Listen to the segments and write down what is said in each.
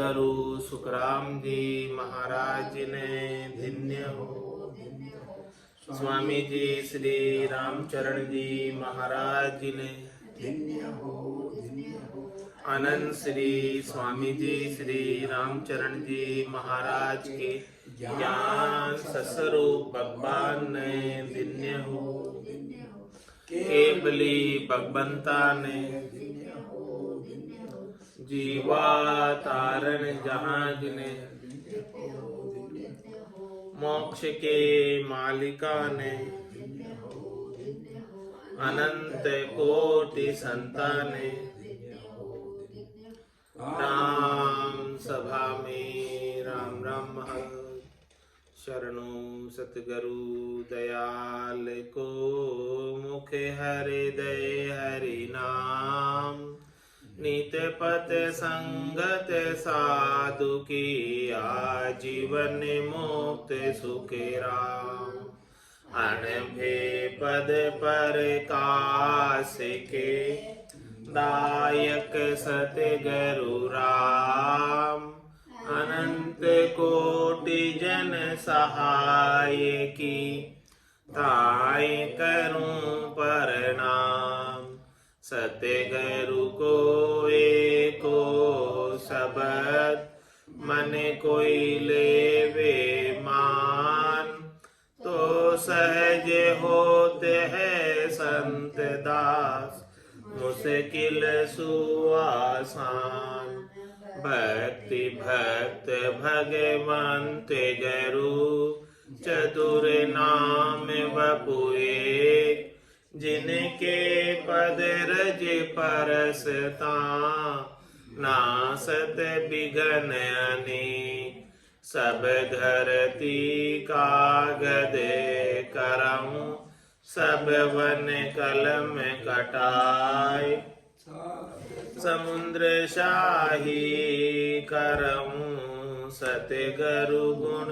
गुरु सुखराम जी महाराज ने धन्य हो। स्वामी जी श्री रामचरण जी महाराज ने धन्य हो। अनंत श्री स्वामी जी श्री रामचरण जी महाराज के ज्ञान सस्वरूप भगवान ने धन्य हो। केवली भगवंता ने जीवा तारण जहाज ने मोक्ष के मालिका ने अनंत कोटि संताने राम सभा में राम राम महत शरणों सतगुरु दयाल को मुखे हृदय हरि नाम नित पत संगत साधु की आजीवन मुक्त सुखे राम अनभे पद पर कास के दायक सतगुरु राम अनंत कोटि जन सहाय की ताय करूं प्रणाम सतगुरु को एको शब्द मन कोई लेवे मान तो सहज होते हैं संत दास मुश्किल सुआसान भक्ति भक्त भगवंत गुरु चतुर नाम बपुए जिनके पद रज परसता नासत बिघन अनेक सब धरती कागद करऊं सब वन कलम कटाए समुद्र शाही करऊं सतगुरु गुण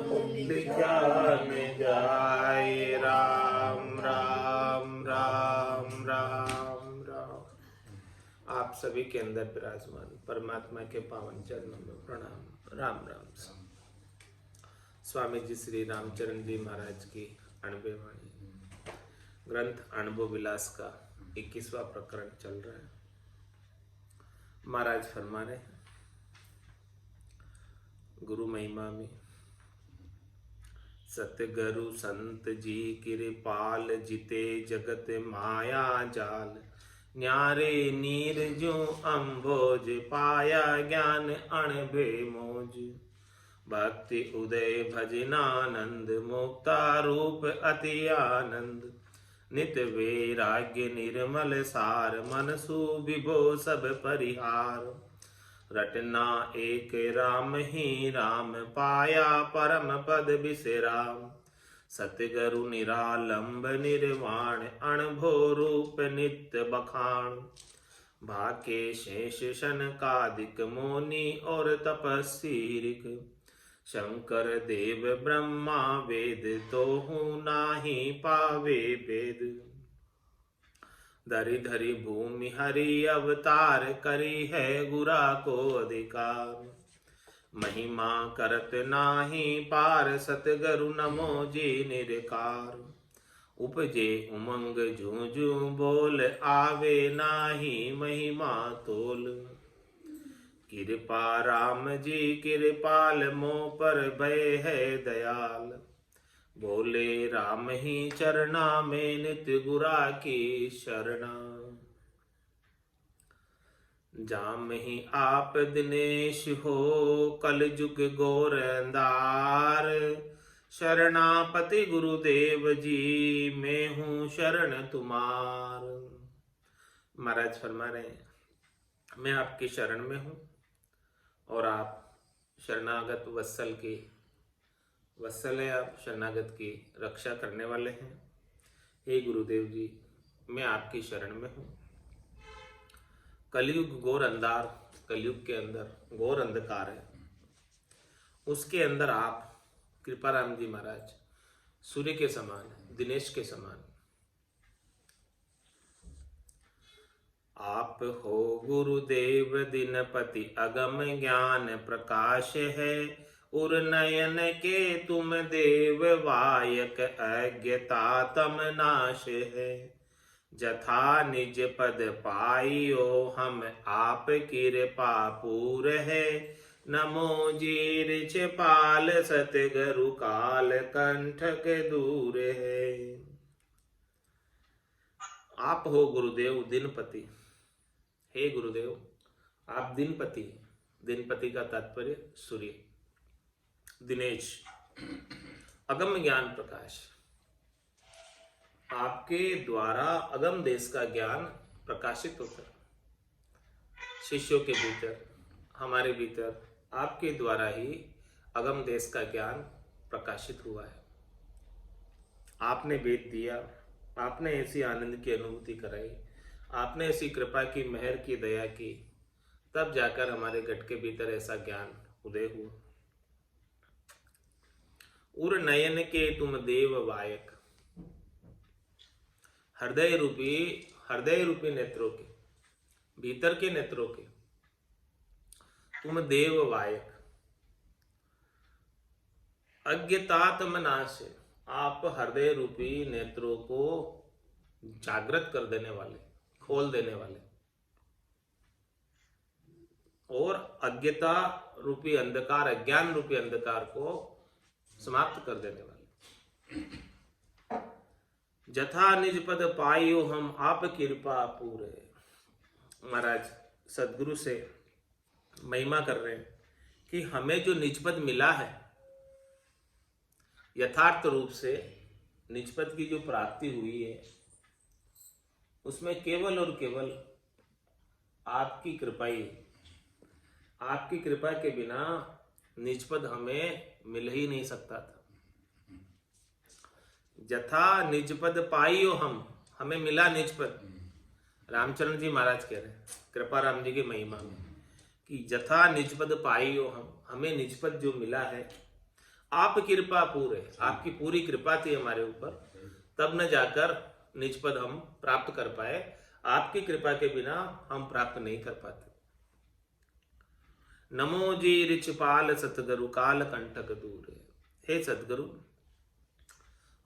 लिखान जाए राम राम राम राम राम। आप सभी के अंदर विराजमान परमात्मा के पावन चरणों में प्रणाम राम राम। स्वामी जी श्री रामचरण जी महाराज की अणबे वाणी ग्रंथ अनुभव विलास का 21वां प्रकरण चल रहा है। महाराज फरमा रहे हैं गुरु महिमा में सतगुरु संत जी कृपाल जिते जगत माया जाल न्यारे नीर जो अम्भोज पाया ज्ञान अणबे मोज भक्ति उदय भजनानंद मुक्ता रूप अति आनंद नित वैराग्य निर्मल सार मनसु विभो सब परिहार रटना एक राम ही राम पाया परम पद विश्राम सतगुरु निरालंब निर्वाण अणभो रूप नित्य बखान भाके शेष शनकादिक मोनि और तपस्वीरिक शंकर देव ब्रह्मा वेद तो हूँ नाही पावे वेद धरी धरी भूमि हरि अवतार करी है गुरा को अधिकार महिमा करत नाही पार सतगुरु नमो जी निरकार उपजे उमंग झूझू बोल आवे नाही महिमा तोल कृपा राम जी कृपाल मोह पर भय है दयाल बोले राम ही चरना में नित्य गुरा की शरणा जाम ही आप दिनेश हो कल जुग गोर अंधार शरणापति गुरुदेव जी मैं हूँ शरण तुम्हार। महाराज फरमा रहे हैं मैं आपकी शरण में हूँ और आप शरणागत वत्सल के वत्सल है, आप शरणागत की रक्षा करने वाले हैं। हे गुरुदेव जी मैं आपकी शरण में हूँ। कलयुग घोर अंधार, कलयुग के अंदर घोर अंधकार है, उसके अंदर आप कृपाराम जी महाराज सूर्य के समान, दिनेश के समान आप हो गुरुदेव दिनपति अगम ज्ञान प्रकाश है। उर नयन के तुम देव वायक अज्ञता तम नाश है। जथा निज पद पाइयो हम आप कृपा पूर है। नमो जीर पाल सतगुरु काल कंठक दूर है। आप हो गुरुदेव दिनपति। हे गुरुदेव, आप दिनपति। दिनपति का तात्पर्य सूर्य, दिनेश, अगम ज्ञान प्रकाश। आपके द्वारा अगम देश का ज्ञान प्रकाशित होता है शिष्यों के भीतर, हमारे भीतर। आपके द्वारा ही अगम देश का ज्ञान प्रकाशित हुआ है। आपने वेद दिया, आपने ऐसी आनंद की अनुभूति कराई, आपने ऐसी कृपा की, मेहर की, दया की, तब जाकर हमारे घट के भीतर ऐसा ज्ञान उदय हुआ। उर नयन के तुम देव वायक, हृदय रूपी नेत्रों के, भीतर के नेत्रों के तुम देव वायक। अज्ञतातम नाश, आप हृदय रूपी नेत्रों को जागृत कर देने वाले, खोल देने वाले, और अज्ञता रूपी अंधकार, अज्ञान रूपी अंधकार को समाप्त कर देने वाले। जथा निज पद पाइयो हम आप कृपा पूरे। महाराज सदगुरु से महिमा कर रहे हैं कि हमें जो निजपद मिला है, यथार्थ रूप से निजपद की जो प्राप्ति हुई है, उसमें केवल और केवल आपकी कृपा ही। आपकी कृपा के बिना निजपद हमें मिल ही नहीं सकता था। जथा निजपद पाइयो हम, हमें मिला निजपद। रामचरण जी महाराज कह रहे हैं कृपा राम जी की महिमा में कि जथा निजपद पाइयो हम, हमें निजपद जो मिला है आप कृपा पूरे, आपकी पूरी कृपा थी हमारे ऊपर, तब न जाकर निजपद हम प्राप्त कर पाए। आपकी कृपा के बिना हम प्राप्त नहीं कर पाते। नमो जी रिचपाल सतगुरु काल कंटक दूर। हे सतगुरु,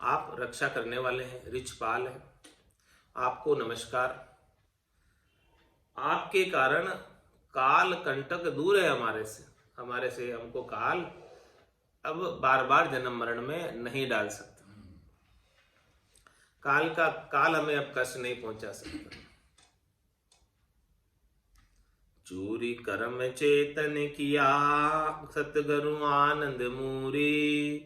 आप रक्षा करने वाले हैं, रिचपाल हैं, आपको नमस्कार। आपके कारण काल कंटक दूर है हमारे से हमको काल अब बार बार जन्म मरण में नहीं डाल सकता। काल हमें अब कष्ट नहीं पहुंचा सकता। चूरी कर्म चेतन किया सतगुरु आनंद मूरी।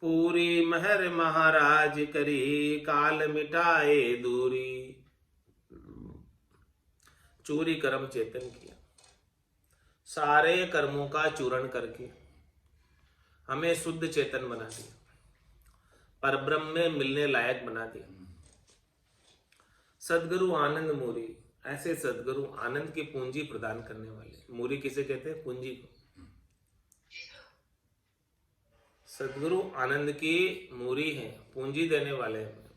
पूरी महर महाराज करी काल मिटाए दूरी। चूरी कर्म चेतन किया, सारे कर्मों का चूरण करके हमें शुद्ध चेतन बना दिया, परब्रह्म में मिलने लायक बना दिया। सदगुरु आनंद मूरी, ऐसे सदगुरु आनंद की पूंजी प्रदान करने वाले। मूरी किसे कहते हैं? पूंजी को। सदगुरु आनंद की मूरी है, पूंजी देने वाले हैं।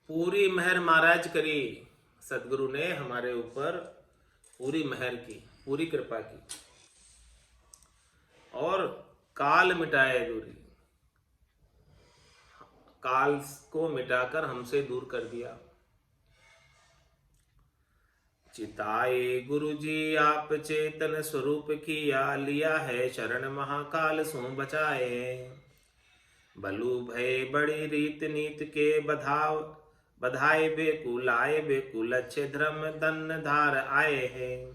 पूरी मेहर महाराज करी, सदगुरु ने हमारे ऊपर पूरी मेहर की, पूरी कृपा की, और काल मिटाए दूरी, काल को मिटाकर हमसे दूर कर दिया। चिताए गुरु जी आप चेतन स्वरूप किया, लिया है शरण महाकाल सो बचाए। बलु भय बड़ी रीत नीत के बधाए बेकुल आए, बेकुल अच्छे धर्म धन धार आए हैं।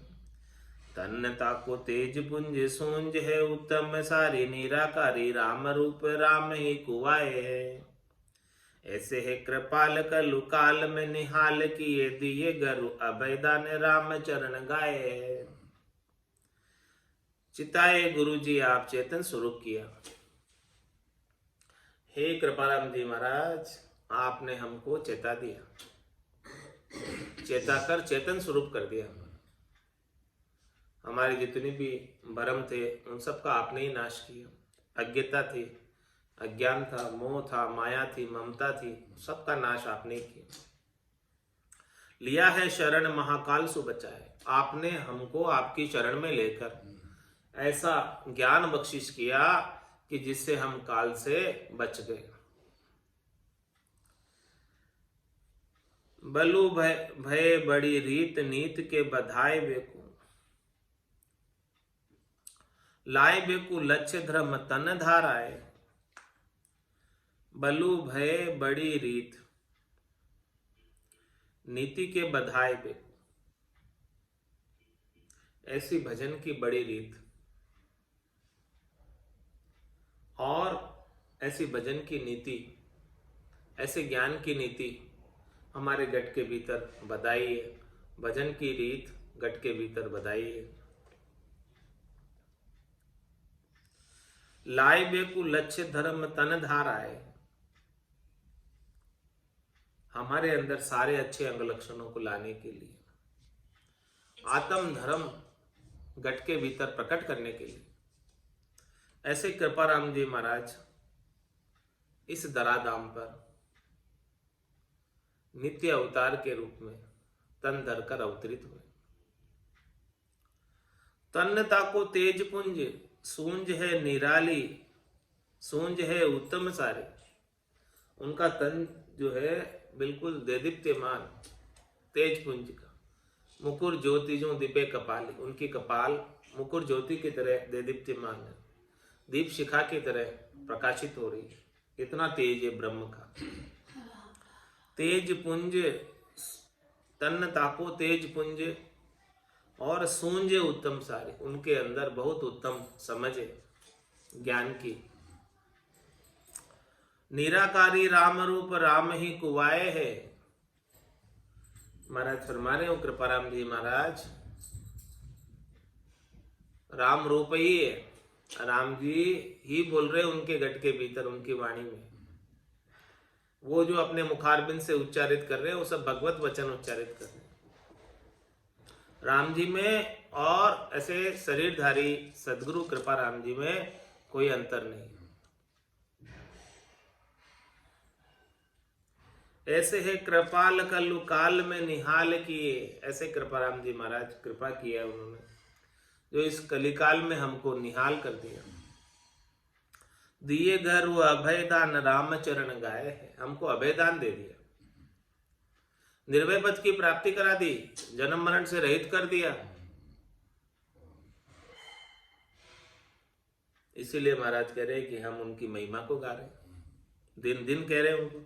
तन्नता को तेज पुंज सूंज है, उत्तम सारी निराकारी, राम रूप राम ही कुआए है। ऐसे है कृपाल कलु काल में निहाल किए, दिए गुरु अभयदान राम चरण गाए। चिताए गुरु जी आप चेतन स्वरूप किया। हे कृपाराम जी महाराज, आपने हमको चेता दिया, चेता कर चेतन स्वरूप कर दिया। हमारे जितने भी भ्रम थे उन सब का आपने ही नाश किया। अज्ञता थी, अज्ञान था, मोह था, माया थी, ममता थी, सबका नाश आपने किया। लिया है शरण महाकाल सु बचाए। आपने हमको आपकी शरण में लेकर ऐसा ज्ञान बख्शिश किया कि जिससे हम काल से बच गए। बलु भय बड़ी रीत नीत के बधाए बेकू, लाए बेकू लक्ष्य धर्म तन धाराए। बलु भय बड़ी रीत नीति के बधाए बेकू, ऐसी भजन की बड़ी रीत और ऐसी भजन की नीति, ऐसे ज्ञान की नीति हमारे गट के भीतर बधाई है। भजन की रीत गट के भीतर बधाई है। लाए बेकु लक्ष्य धर्म तन धाराए, हमारे अंदर सारे अच्छे अंग लक्षणों को लाने के लिए, आत्म धर्म गट के भीतर प्रकट करने के लिए ऐसे कृपाराम जी महाराज इस धराधाम पर नित्य अवतार के रूप में तन धरकर अवतरित हुए। तन्नता को तेज पुंज सूंज है निराली, सूंज है उत्तम सारे। उनका तन जो है बिल्कुल देदीप्यमान तेज पुंज का, मुकुर ज्योति जो दीपे कपाली, उनकी कपाल मुकुर ज्योति की तरह देदीप्यमान है, दीप शिखा की तरह प्रकाशित हो रही है। इतना तेज है ब्रह्म का। तेज पुंज तन्न ताको तेज पुंज और सूंजे उत्तम सारे, उनके अंदर बहुत उत्तम समझ है ज्ञान की। निराकारी राम रूप राम ही कुवाए है। महाराज फरमा रहे हो कृपाराम जी महाराज, राम रूप ही है, राम जी ही बोल रहे उनके गट के भीतर, उनकी वाणी में। वो जो अपने मुखारबिंद से उच्चारित कर रहे हैं वो सब भगवत वचन उच्चारित कर रहे हैं राम जी में, और ऐसे शरीरधारी सदगुरु कृपा राम जी में कोई अंतर नहीं। ऐसे है कृपाल कल्लु काल में निहाल किए, ऐसे कृपा राम जी महाराज कृपा किया उन्होंने, जो इस कलिकाल में हमको निहाल कर दिया। दिए घर वो अभयदान रामचरण गाए है, हमको अभयदान दे दिया, निर्भय पद की प्राप्ति करा दी, जन्म मरण से रहित कर दिया। इसीलिए महाराज कह रहे कि हम उनकी महिमा को गा रहे, दिन दिन कह रहे उनको।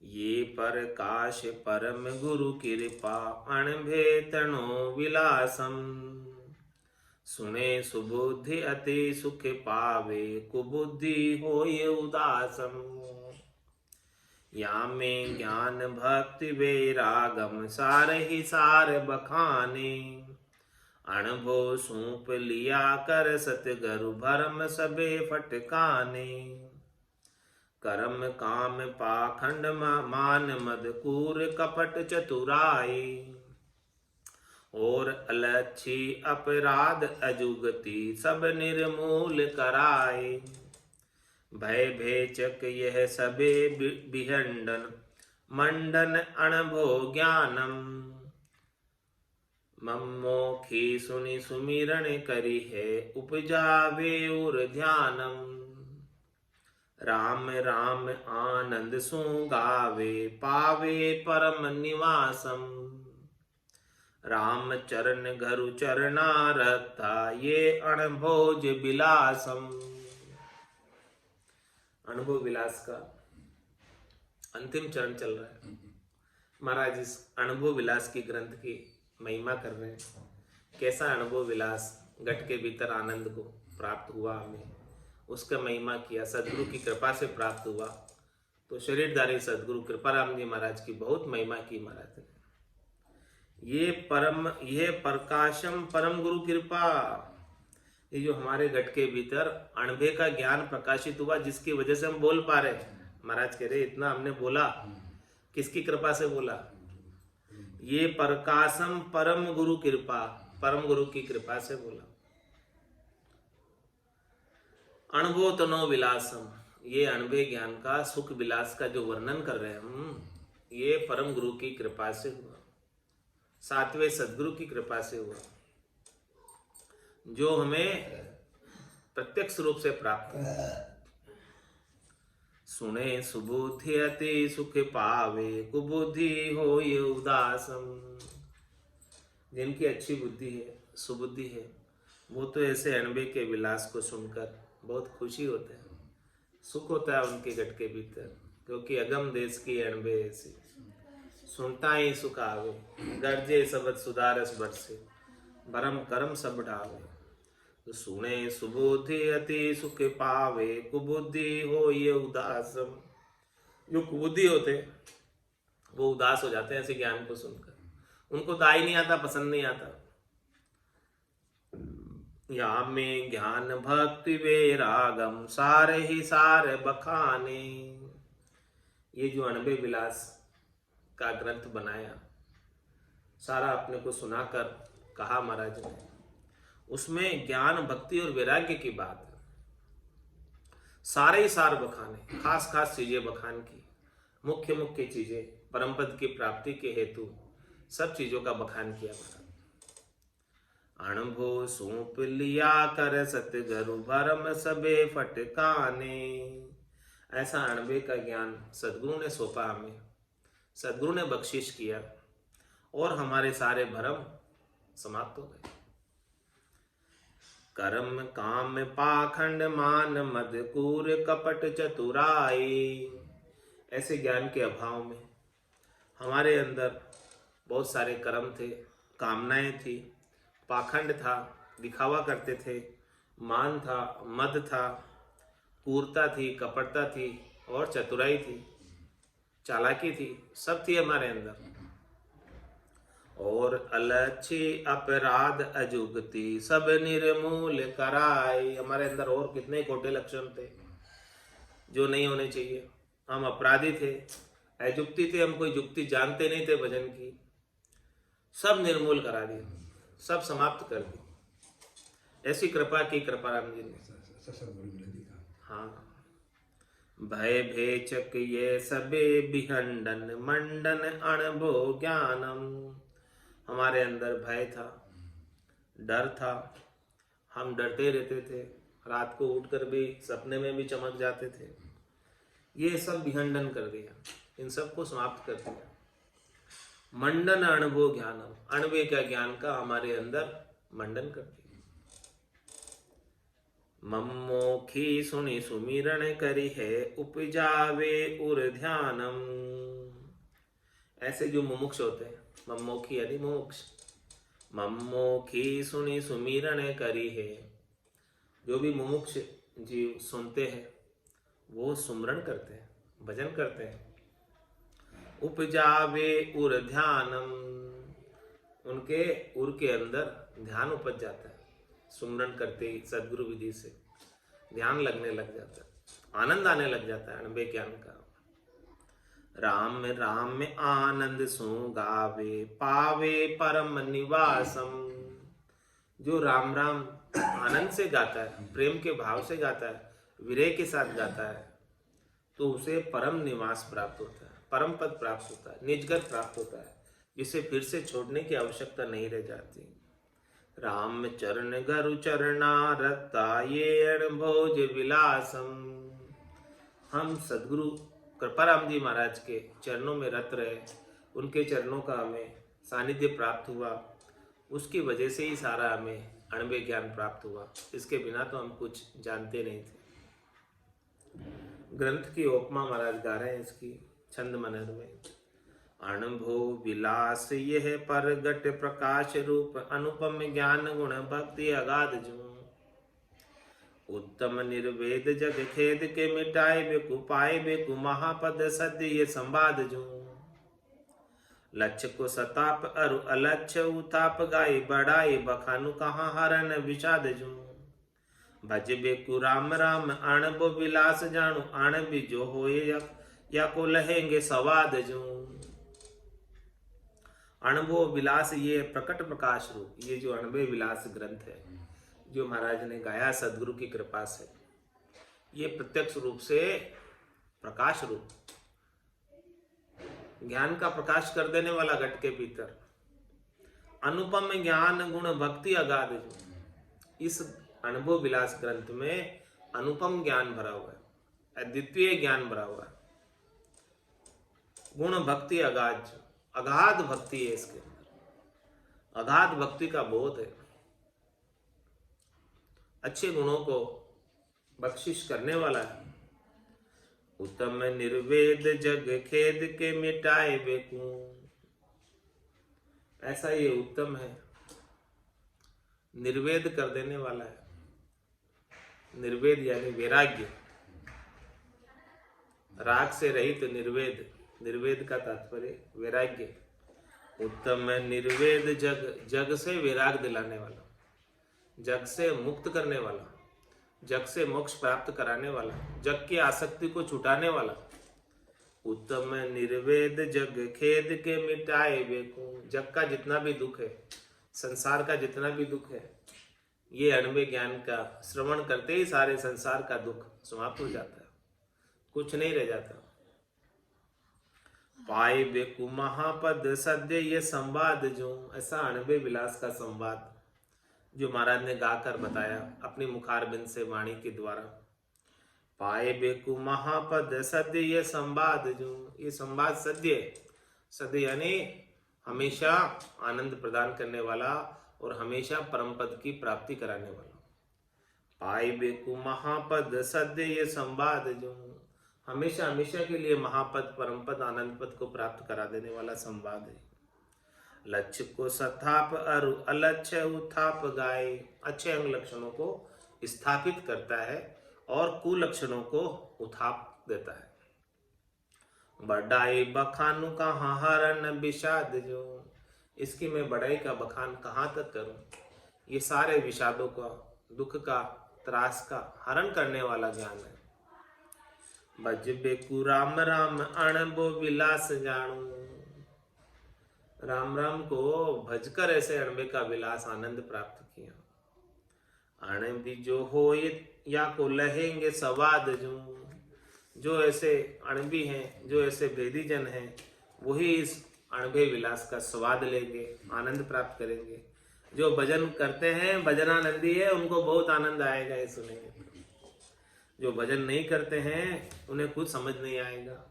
ये प्रकाश परम गुरु कृपा अणभेतनो विलासम, सुने सुबुद्धि अति सुख पावे, कुबुद्धि होय उदासम। या में ज्ञान भक्ति वैरागम सार ही सार बखाने, अनुभव सूप लिया कर सतगरु भरम सबे फटकाने। कर्म काम पाखंड मान मद कूर कपट चतुराई, और अलक्षी अपराध अजुगति सब निर्मूल कराए। भय भेचक यह सबे बिहंडन मंडन अनुभव ज्ञानम, मम्मोखी सुनि सुमिरन करी है उपजावे और ध्यानम। राम राम आनंद सु गावे पावे परम निवासम, राम चरण घरु चरणा रखता ये अणभोज विलासम। अनुभव विलास का अंतिम चरण चल रहा है। महाराज इस अनुभव विलास की ग्रंथ की महिमा कर रहे हैं। कैसा अनुभव विलास घट के भीतर आनंद को प्राप्त हुआ, हमें उसका महिमा किया, सदगुरु की कृपा से प्राप्त हुआ। तो शरीरधारी सदगुरु कृपाराम जी महाराज की बहुत महिमा की महाराज ने। ये प्रकाशम परम गुरु कृपा, ये जो हमारे घट के भीतर अणभे का ज्ञान प्रकाशित हुआ, जिसकी वजह से हम बोल पा रहे। महाराज कह रहे इतना हमने बोला, किसकी कृपा से बोला? ये प्रकाशम परम गुरु कृपा, परम गुरु की कृपा से बोला। अणभो तनो विलासम, ये अणभे ज्ञान का सुख विलास का जो वर्णन कर रहे हैं हम, ये परम गुरु की कृपा से हुआ, सातवें सदगुरु की कृपा से हुआ, जो हमें प्रत्यक्ष रूप से प्राप्त हुआ। सुने सुबुद्धि अति सुख पावे, कुबुद्धि होय उदासम। जिनकी अच्छी बुद्धि है, सुबुद्धि है, वो तो ऐसे अणबे के विलास को सुनकर बहुत खुशी होते हैं, सुख होता है उनके गट के भीतर, क्योंकि अगम देश की अणबे ऐसी सुनता ही सुख आवे, गर्जे सबद सुधारस बरसे, भरम करम सब ढावे। तो सुने सुबुद्धि अति सुख पावे, कुबुद्धि हो ये उदासम। जो कुबुद्धि होते वो उदास हो जाते हैं ऐसे ज्ञान को सुनकर, उनको दाई नहीं आता, पसंद नहीं आता। या में ज्ञान भक्ति वैरागम, सारे ही सारे बखाने। ये जो अणबे विलास का ग्रंथ बनाया, सारा अपने को सुनाकर कहा महाराज ने, उसमें ज्ञान भक्ति और वैराग्य की बात है। सारे ही सार बखाने, खास खास चीजें बखान की, मुख्य मुख्य चीजें परम पद की प्राप्ति के हेतु सब चीजों का बखान किया महाराज। अणभो सूप लिया कर सतगुरु, भरम सबे फटकाने। ऐसा अणबे का ज्ञान सदगुरु ने सौंपा हमें, सदगुरु ने बख्शिश किया, और हमारे सारे भरम समाप्त हो गए। कर्म काम पाखंड मान मदकूर कपट चतुराई। ऐसे ज्ञान के अभाव में हमारे अंदर बहुत सारे कर्म थे, कामनाएं थी, पाखंड था, दिखावा करते थे, मान था, मद था, क्रूरता थी, कपटता थी, और चतुराई थी, चालाकी थी, सब थी हमारे अंदर। और अलक्षी अपराध अजुगति, सब निर्मूल कराई। हमारे अंदर और कितने खोटे लक्षण थे जो नहीं होने चाहिए। हम अपराधी थे, अजुक्ति थे, हम कोई जुक्ति जानते नहीं थे भजन की, सब निर्मूल करा दिए, सब समाप्त कर दी। ऐसी कृपा की कृपा राम जी ने। हाँ, भय भेचक ये सबे बिहंडन, मंडन अणभो ज्ञानम। हमारे अंदर भय था, डर था, हम डरते रहते थे, रात को उठकर भी सपने में भी चमक जाते थे। ये सब विखंडन कर दिया, इन सबको समाप्त कर दिया। मंडन अणभो ज्ञानम, अणवे का ज्ञान का हमारे अंदर मंडन कर दिया। मम्मोखी सुनि सुमिरन करी है, उपजावे उर ध्यानम। ऐसे जो मुमुक्ष होते हैं, मम्मोखी यानी मुमुक्ष, मम्मोखी सुनि सुमिरन करी है, जो भी मुमुक्ष जीव सुनते हैं वो सुमरण करते हैं, भजन करते हैं। उपजावे उर ध्यानम, उनके उर के अंदर ध्यान उपज जाता है, सुमरण करते ही सदगुरु विधि से ध्यान लगने लग जाता है, आनंद आने लग जाता है अणबे ज्ञान का। राम राम में आनंद सु गावे, पावे परम निवासम। जो राम राम आनंद से गाता है, प्रेम के भाव से गाता है, विरह के साथ गाता है, तो उसे परम निवास प्राप्त होता है, परम पद प्राप्त होता है, निजगत प्राप्त होता है, जिसे फिर से छोड़ने की आवश्यकता नहीं रह जाती। राम चरण गरु चरणा रता, ये अणभोज विलासम। हम सदगुरु कृपाराम जी महाराज के चरणों में रत रहे, उनके चरणों का हमें सानिध्य प्राप्त हुआ, उसकी वजह से ही सारा हमें अणबे ज्ञान प्राप्त हुआ। इसके बिना तो हम कुछ जानते नहीं थे। ग्रंथ की उपमा महाराज गा रहे हैं इसकी छंद मनर में। अणभो विलास यह परगट प्रकाश रूप, अनुपम ज्ञान गुण भक्ति अगाध जो। उत्तम निर्वेद जग खेद के मिटाए बेकु, पाए बेकु महापद सद्य ये संवाद जो। लक्ष्य को सताप अरु अलक्ष्य उताप, गाय बढ़ाई बखानु कहाँ हरण विषाद जो। भज बेकु राम राम अणबो विलास जाणु, अण भी जो होए या को लहेंगे सवाद जो। अणबो विलास ये प्रकट प्रकाश रूप, ये जो अणबे विलास ग्रंथ है जो महाराज ने गाया सदगुरु की कृपा से, ये प्रत्यक्ष रूप से प्रकाश रूप ज्ञान का प्रकाश कर देने वाला घट के भीतर। अनुपम ज्ञान गुण भक्ति अगाध जो, इस अनुभव विलास ग्रंथ में अनुपम ज्ञान भरा हुआ है, अद्वितीय ज्ञान भरा हुआ है। गुण भक्ति अगाध, अगाध भक्ति है इसके अंदर, अगाध भक्ति का बोध है, अच्छे गुणों को बख्शिश करने वाला है। उत्तम निर्वेद जग खेद के मिटाए बेकूं, ऐसा ये उत्तम है, निर्वेद कर देने वाला है। निर्वेद यानी वैराग्य, राग से रहित निर्वेद, निर्वेद का तात्पर्य वैराग्य। उत्तम निर्वेद जग, जग से वैराग दिलाने वाला, जग से मुक्त करने वाला, जग से मोक्ष प्राप्त कराने वाला, जग की आसक्ति को छुटाने वाला। उत्तम निर्वेद जग खेद के मिटाए बेकूं, जग का जितना भी दुख है, संसार का जितना भी दुख है, ये अणुवे ज्ञान का श्रवण करते ही सारे संसार का दुख समाप्त हो जाता है, कुछ नहीं रह जाता। पाए बेकू महापद सद्य ये संवाद जो, ऐसा अणुवे विलास का संवाद जो महाराज ने गाकर बताया अपनी मुखारबिंद से वाणी के द्वारा। पाए बेकू महापद सद्य ये संवाद जो, ये संवाद सद्य, सद्य यानी हमेशा आनंद प्रदान करने वाला और हमेशा परम पद की प्राप्ति कराने वाला। पाए बेकू महापद सद्य ये संवाद जो, हमेशा हमेशा के लिए महापद परम पद आनंद पद को प्राप्त करा देने वाला संवाद है। लक्ष्य को सथाप अरु अलक्ष्य उथाप गाय, अच्छे अंग लक्षणों को स्थापित करता है और कुलक्षणों को उथाप देता है। बढ़ाई बखानु कहाँ हरण विषाद जो, इसकी मैं बढ़ाई का बखान कहाँ तक करूं, ये सारे विषादों का, दुख का, त्रास का हरण करने वाला ज्ञान है। बज बेकू राम राम अणबो विलास जानू, राम राम को भजकर ऐसे अणबे का विलास आनंद प्राप्त किया। अणबी जो हो या को लहेंगे सवाद जो ऐसे अणबी हैं, जो ऐसे भेदी जन हैं, वही इस अणबे विलास का स्वाद लेंगे, आनंद प्राप्त करेंगे। जो भजन करते हैं, भजनानंदी है, उनको बहुत आनंद आएगा ये सुनेंगे। जो भजन नहीं करते हैं उन्हें कुछ समझ नहीं आएगा,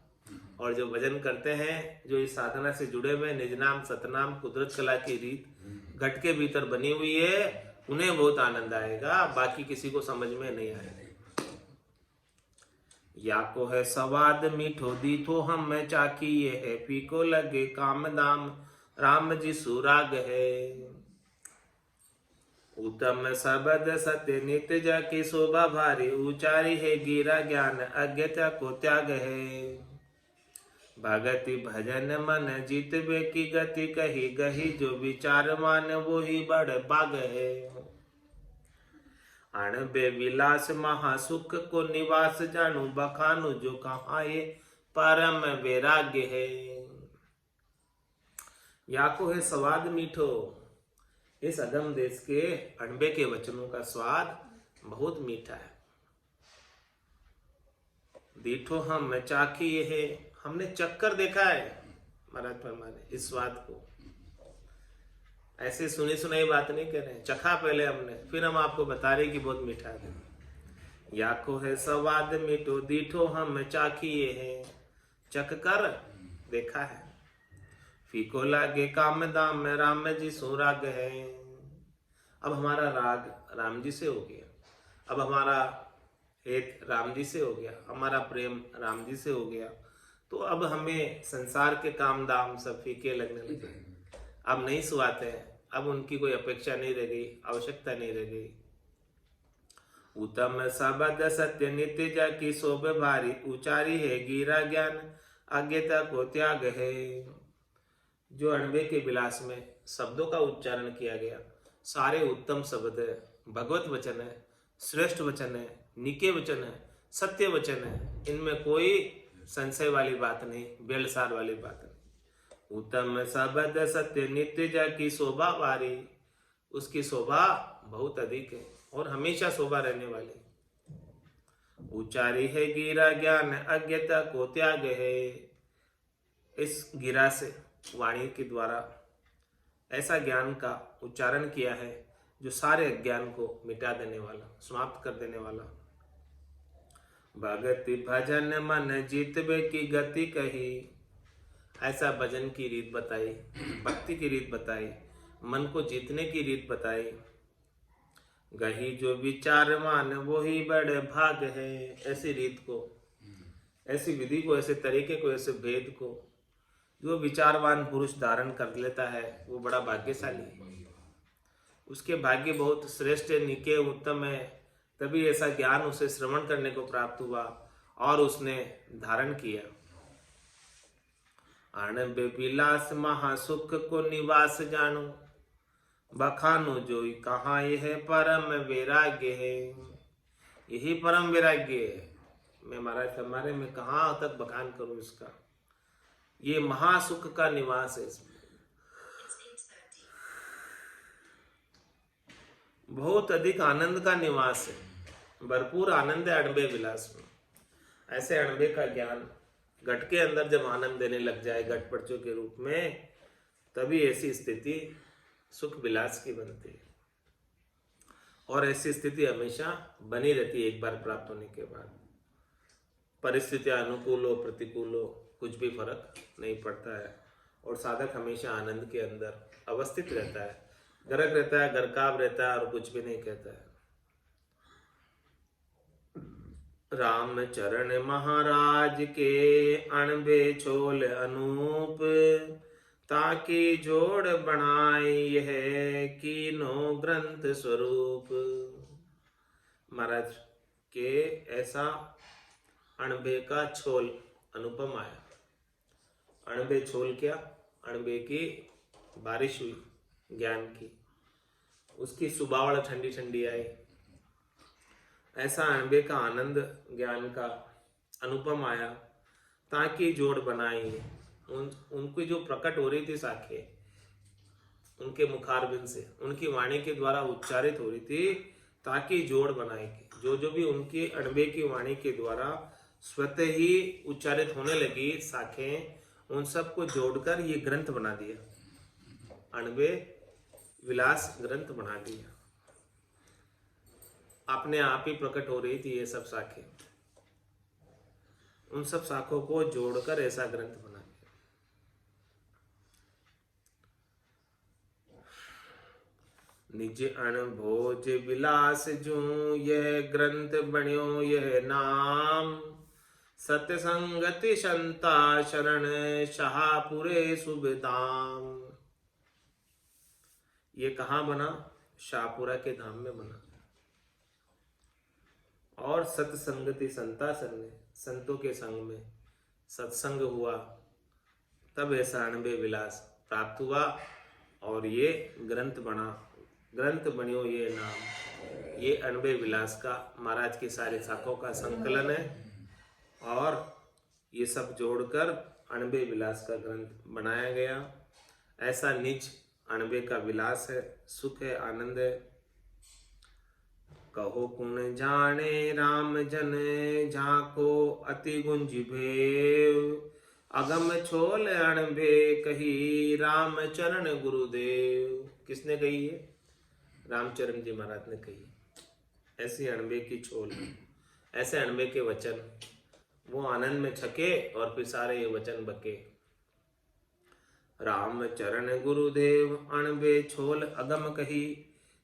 और जो भजन करते हैं, जो इस साधना से जुड़े हुए, निज नाम सतनाम कुदरत कला की रीत घट के भीतर बनी हुई है, उन्हें बहुत आनंद आएगा, बाकी किसी को समझ में नहीं आएगा। या को है सवाद मीठो दीठो हम में चाकी, ये है फीको लगे काम दाम राम जी सुराग है। उत्तम सबद सत्य नित्य जा की शोभा भारी, उचारी है गिरा ज्ञान अज्ञता को त्याग है। भगति भजन मन जीतबे की गति कही गही, जो विचार मान वो ही बड़ बाग है। अणबे विलास महासुख को निवास जानू, बखानु जो कहाँ ये परम वैराग्य है। या को है स्वाद मीठो, इस अगम देश के अणबे के वचनों का स्वाद बहुत मीठा है। दीठो हम चाखी ये है, हमने चक्कर देखा है, महाराज फरमाने इस स्वाद को, ऐसे सुनी सुनाई बात नहीं कर रहे, चखा पहले हमने, फिर हम आपको बता रहे कि बहुत मीठा है। या को है स्वाद मीठो दीठो हम चाखिए है, चख कर देखा है। फीको लागे काम दाम में राम जी सुराग है। अब हमारा राग राम जी से हो गया, अब हमारा हेत राम जी से हो गया, हमारा प्रेम राम जी से हो गया, तो अब हमें संसार के काम दाम सब फीके लगने लगे, अब नहीं सुहाते हैं, अब उनकी कोई अपेक्षा नहीं रह गई, आवश्यकता नहीं रह गई। उत्तम सबद सत्य नित्य जा की शोभ भारी, उचारी है गिरा ज्ञान अज्ञता को त्याग है। जो अणबे के विलास में शब्दों का उच्चारण किया गया, सारे उत्तम शब्द है, भगवत वचन है, श्रेष्ठ वचन है, निके वचन है, सत्य वचन है, इनमें कोई संशय वाली बात नहीं, बेलसार वाली बात नहीं। उत्तम शब्द सत्य नित्य जा की शोभा वारी, उसकी शोभा बहुत अधिक है और हमेशा शोभा रहने वाली। उचारी है गिरा ज्ञान अज्ञता को त्याग है। इस गिरा से वाणी के द्वारा ऐसा ज्ञान का उच्चारण किया है जो सारे अज्ञान को मिटा देने वाला, समाप्त कर देने वाला। भगति भजन मन जीतबे की गति कही, ऐसा भजन की रीत बताई, भक्ति की रीत बताई, मन को जीतने की रीत बताई। गही जो विचारवान वो ही बड़े भाग है, ऐसी रीत को, ऐसी विधि को, ऐसे तरीके को, ऐसे भेद को जो विचारवान पुरुष धारण कर लेता है वो बड़ा भाग्यशाली है। उसके भाग्य बहुत श्रेष्ठ है, निके उत्तम है, तभी ऐसा ज्ञान उसे श्रवण करने को प्राप्त हुआ और उसने धारण किया। आणबे विलास महासुख को निवास जानो, बखानो जोई कहाँ यह परम वैराग्य है। यही परम वैराग्य है। मैं महाराज हमारे में कहाँ तक बखान करूं इसका। ये महासुख का निवास है, इसमें बहुत अधिक आनंद का निवास है, भरपूर आनंद है अणबे विलास में। ऐसे अणबे का ज्ञान घट के अंदर जब आनंद देने लग जाए घट पर्चों के रूप में, तभी ऐसी स्थिति सुख विलास की बनती है। और ऐसी स्थिति हमेशा बनी रहती है एक बार प्राप्त होने के बाद। परिस्थितियां अनुकूल हो प्रतिकूल हो कुछ भी फर्क नहीं पड़ता है, और साधक हमेशा आनंद के अंदर अवस्थित रहता है, गर्क रहता है, गरकाव रहता है और कुछ भी नहीं कहता है। राम चरण महाराज के अणबे छोल अनूप, ताकि जोड़ बनाए यह कीनो ग्रंथ स्वरूप। महाराज के ऐसा अणबे का छोल अनुपम आया। अणबे छोल क्या? अणबे की बारिश हुई ज्ञान की, उसकी सुबावड़ ठंडी ठंडी आई। ऐसा अणबे का आनंद ज्ञान का अनुपम आया, ताकि जोड़ बनाई। उनकी जो प्रकट हो रही थी शाखें उनके मुखारबिंद से, उनकी वाणी के द्वारा उच्चारित हो रही थी, ताकि जोड़ बनाएगी। जो जो भी उनकी अणबे की वाणी के द्वारा स्वतः ही उच्चारित होने लगी शाखें, उन सबको जोड़कर ये ग्रंथ बना दिया, अणबे विलास ग्रंथ बना दिया। अपने आप ही प्रकट हो रही थी ये सब शाखें, उन सब शाखों को जोड़कर ऐसा ग्रंथ बना दिया। निज अणभोज विलास जो यह ग्रंथ बण्यो यह नाम, सत्संगति संता शरण शाहपुरे सुबधाम। ये कहाँ बना? शाहपुरा के धाम में बना। और सत्संगति संता शरण, संतों के संग में सत्संग हुआ, तब ऐसा अणबे विलास प्राप्त हुआ और ये ग्रंथ बना। ग्रंथ बनियो ये नाम, ये अणबे विलास का महाराज की सारी शाखों का संकलन है, और ये सब जोड़कर अणबे विलास का ग्रंथ बनाया गया। ऐसा निज अणबे का विलास है, सुख है, आनंद है। कहो कुण जाने राम जन झाको अति गुंज भेव, अगम छोल अणबे कही राम चरण गुरुदेव। किसने कही है? रामचरण जी महाराज ने कही। ऐसी अणबे की छोल, ऐसे अणबे के वचन, वो आनंद में छके और फिर सारे ये वचन बके। राम चरण गुरुदेव अणबे छोल अगम कही,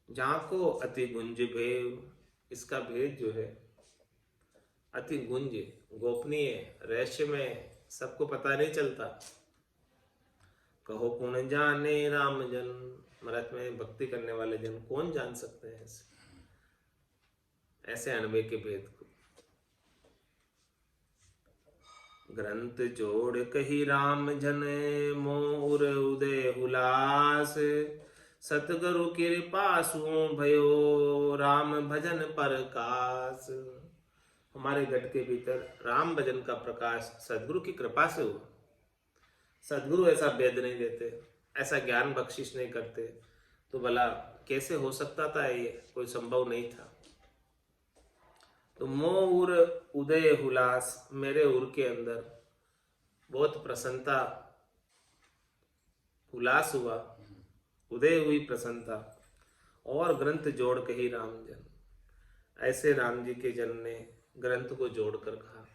जाको अति गुंज भेव। इसका भेद जो है अति गुंज, गोपनीय, रहस्य में, सबको पता नहीं चलता। कहो कौन जाने राम जन, महाराज में भक्ति करने वाले जन कौन जान सकते हैं ऐसे अणबे के भेद को। ग्रंथ जोड़ कही राम जन मोर उदय हुलास, सतगुरु कृपा सु भयो राम भजन प्रकाश। हमारे घट के भीतर राम भजन का प्रकाश सदगुरु की कृपा से हुआ। सदगुरु ऐसा वेद नहीं देते, ऐसा ज्ञान बख्शिश नहीं करते, तो भला कैसे हो सकता था? ये कोई संभव नहीं था। तो मोर उदय हुलास, मेरे उर के अंदर बहुत प्रसन्नता उल्लास हुआ, उदय हुई प्रसन्नता, और ग्रंथ जोड़ कही राम जन। ऐसे राम जी के जन ने ग्रंथ को जोड़कर कहा।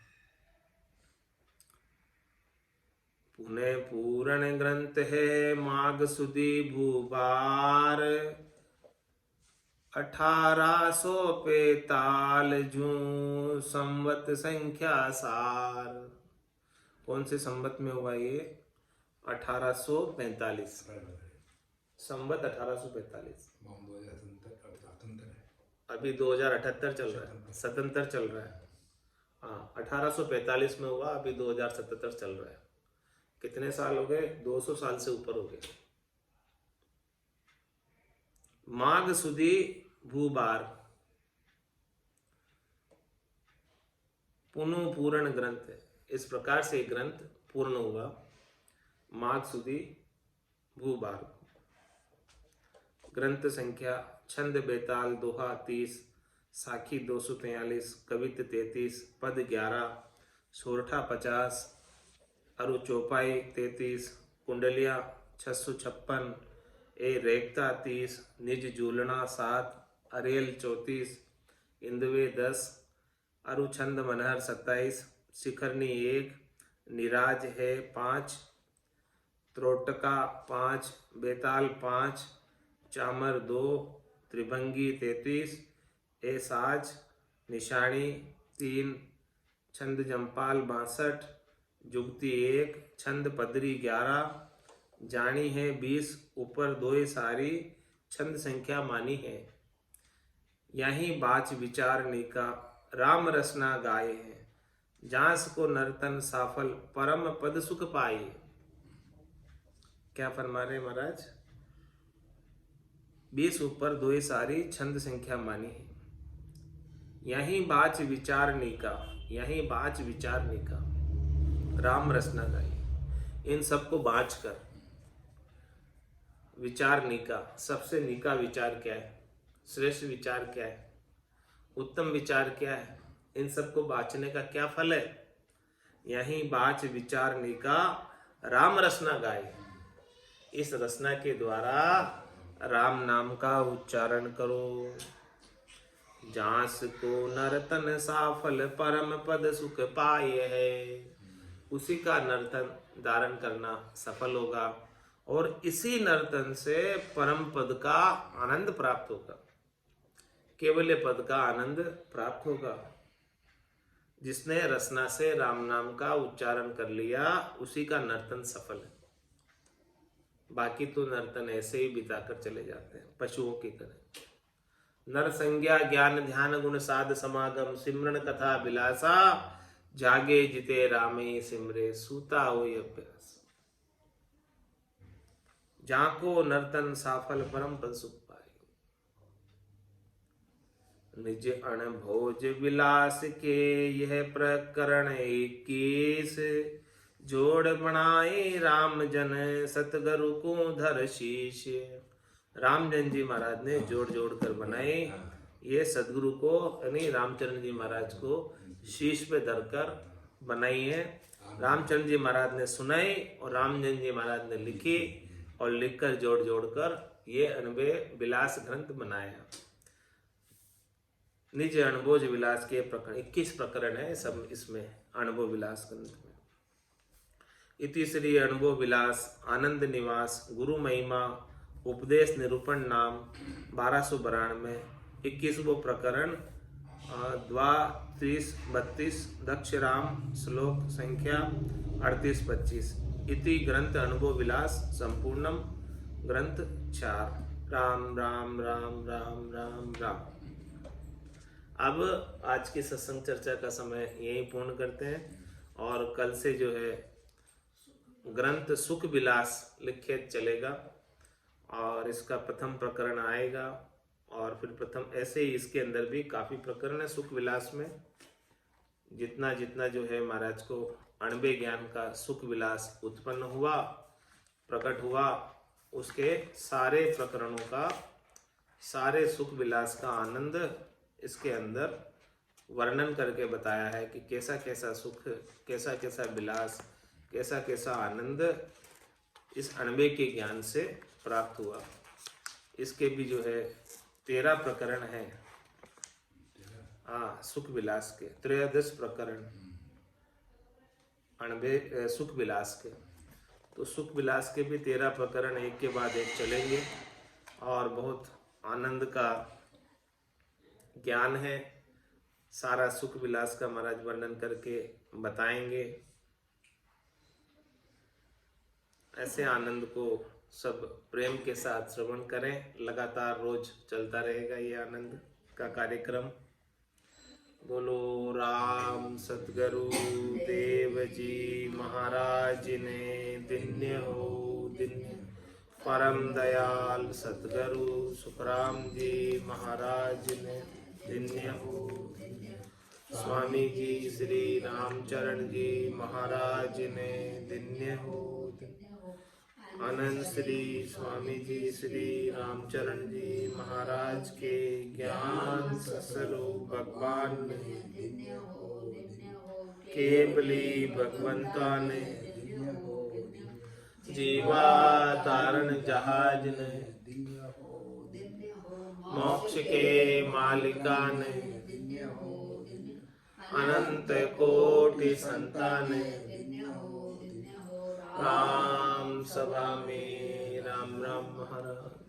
पुणे पूर्ण ग्रंथ है माघ सुदी भूबार, 1845 जून संवत संख्या सार। कौन से संवत में हुआ ये? 1845, संवत 1845। अभी 2078 चल रहा है, 77 चल रहा है। हाँ, 1845 में हुआ, अभी 2077 चल रहा है। कितने साल हो गए? 200 साल से ऊपर हो गए। माघ सुदी भूबार, पुनु पूर्ण ग्रंथ है। इस प्रकार से ग्रंथ पूर्ण हुआ माघ सुदी भूबार। ग्रंथ संख्या छंद बेताल दोहा 30, साखी 243, कवित 33, पद 11, सोरठा 50, अरु चौपाई 33, कुंडलिया 656, ए रेखता 30, निज जूलना 7, अरेल 34, इंदवे 10, अरु छंद मनहर 27, शिखरनी 1, निराज है 5, त्रोटका 5, बेताल 5, चामर 2, त्रिभंगी 33, ए साज निशानी 3, छंद जम्पाल 62, जुगती 1, छंद पदरी 11, जानी है 20, ऊपर 2 सारी, छंद संख्या मानी है। यही बाच विचार निका, राम रसना गाये है, जास को नर्तन साफल, परम पद सुख पाए। क्या फरमा रहे महाराज? 20 ऊपर 2 सारी, छंद संख्या मानी है। यही बाच विचार निका, यही बाच विचार निका, राम रसना गाई। इन सबको बाँच कर विचार निका, सबसे निका विचार क्या है? श्रेष्ठ विचार क्या है? उत्तम विचार क्या है? इन सबको बाँचने का क्या फल है? यही बाच विचार निका, राम रसना गाए। इस रसना के द्वारा राम नाम का उच्चारण करो। जास को नर्तन साफल, परम पद सुख पाए है। उसी का नर्तन धारण करना सफल होगा, और इसी नर्तन से परम पद का आनंद प्राप्त होगा, केवल पद का आनंद प्राप्त होगा। जिसने रसना से राम नाम का उच्चारण कर लिया, उसी का नर्तन सफल है। बाकी तो नर्तन ऐसे ही बिताकर चले जाते हैं, पशुओं की तरह। नर संज्ञा ज्ञान ध्यान गुण साध समागम, सिमरन कथा बिलासा, जागे जिते रामे सिमरे, सूता होय अभ्यास। जाको नर्तन साफल, परम पद सुख पाए। निज अणभोज विलास के यह प्रकरण 21, जोड़ बनाए राम जन सतगुरु को धर शीश। रामजन जी महाराज ने जोड़ जोड़ कर बनाए। ये सदगुरु को यानी रामचंद्र जी महाराज को शीश पे धरकर बनाई है। रामचंद्र जी महाराज ने सुनाई और रामजन जी महाराज ने लिखी, और लिखकर जोड़ जोड़ कर ये अनबे विलास ग्रंथ बनाया। निज अनुभोज विलास के प्रकरण 21 प्रकरण है सब इसमें, अनुभव विलास ग्रंथ में। इति श्री अनुभव विलास आनंद निवास गुरु महिमा उपदेश निरूपण नाम 1292 21वां प्रकरण, 32 32 दक्ष राम, श्लोक संख्या 38-25। इति ग्रंथ अनुभव विलास संपूर्णम, ग्रंथ 4। राम राम राम राम राम राम। अब आज की सत्संग चर्चा का समय यही पूर्ण करते हैं, और कल से जो है ग्रंथ सुख विलास लिखे चलेगा, और इसका प्रथम प्रकरण आएगा, और फिर प्रथम ऐसे ही इसके अंदर भी काफ़ी प्रकरण है सुख विलास में। जितना जितना जो है महाराज को अणबे ज्ञान का सुख विलास उत्पन्न हुआ, प्रकट हुआ, उसके सारे प्रकरणों का, सारे सुख विलास का आनंद इसके अंदर वर्णन करके बताया है कि कैसा कैसा सुख, कैसा कैसा विलास, कैसा कैसा आनंद इस अनबे के ज्ञान से प्राप्त हुआ। इसके भी जो है 13 प्रकरण है। हाँ, सुख विलास के 13 प्रकरण अनबे सुख विलास के। तो सुख विलास के भी 13 प्रकरण एक के बाद एक चलेंगे और बहुत आनंद का ज्ञान है। सारा सुख विलास का महाराज वर्णन करके बताएंगे। ऐसे आनंद को सब प्रेम के साथ श्रवण करें। लगातार रोज चलता रहेगा ये आनंद का कार्यक्रम। बोलो राम सतगुरु देव जी महाराज ने धन्य हो धन्य। परम दयाल सतगुरु सुखराम जी महाराज ने धन्य हो धन्य। स्वामी जी श्री रामचरण जी महाराज ने धन्य हो धन्य। आनंद श्री स्वामी जी श्री रामचरण जी महाराज के ज्ञान स्वरूप भगवान ने केवली भगवंता ने जीवा तारण जहाज ने मोक्ष के मालिका ने अनंत कोटि संतान राम सभा में राम राम महाराज।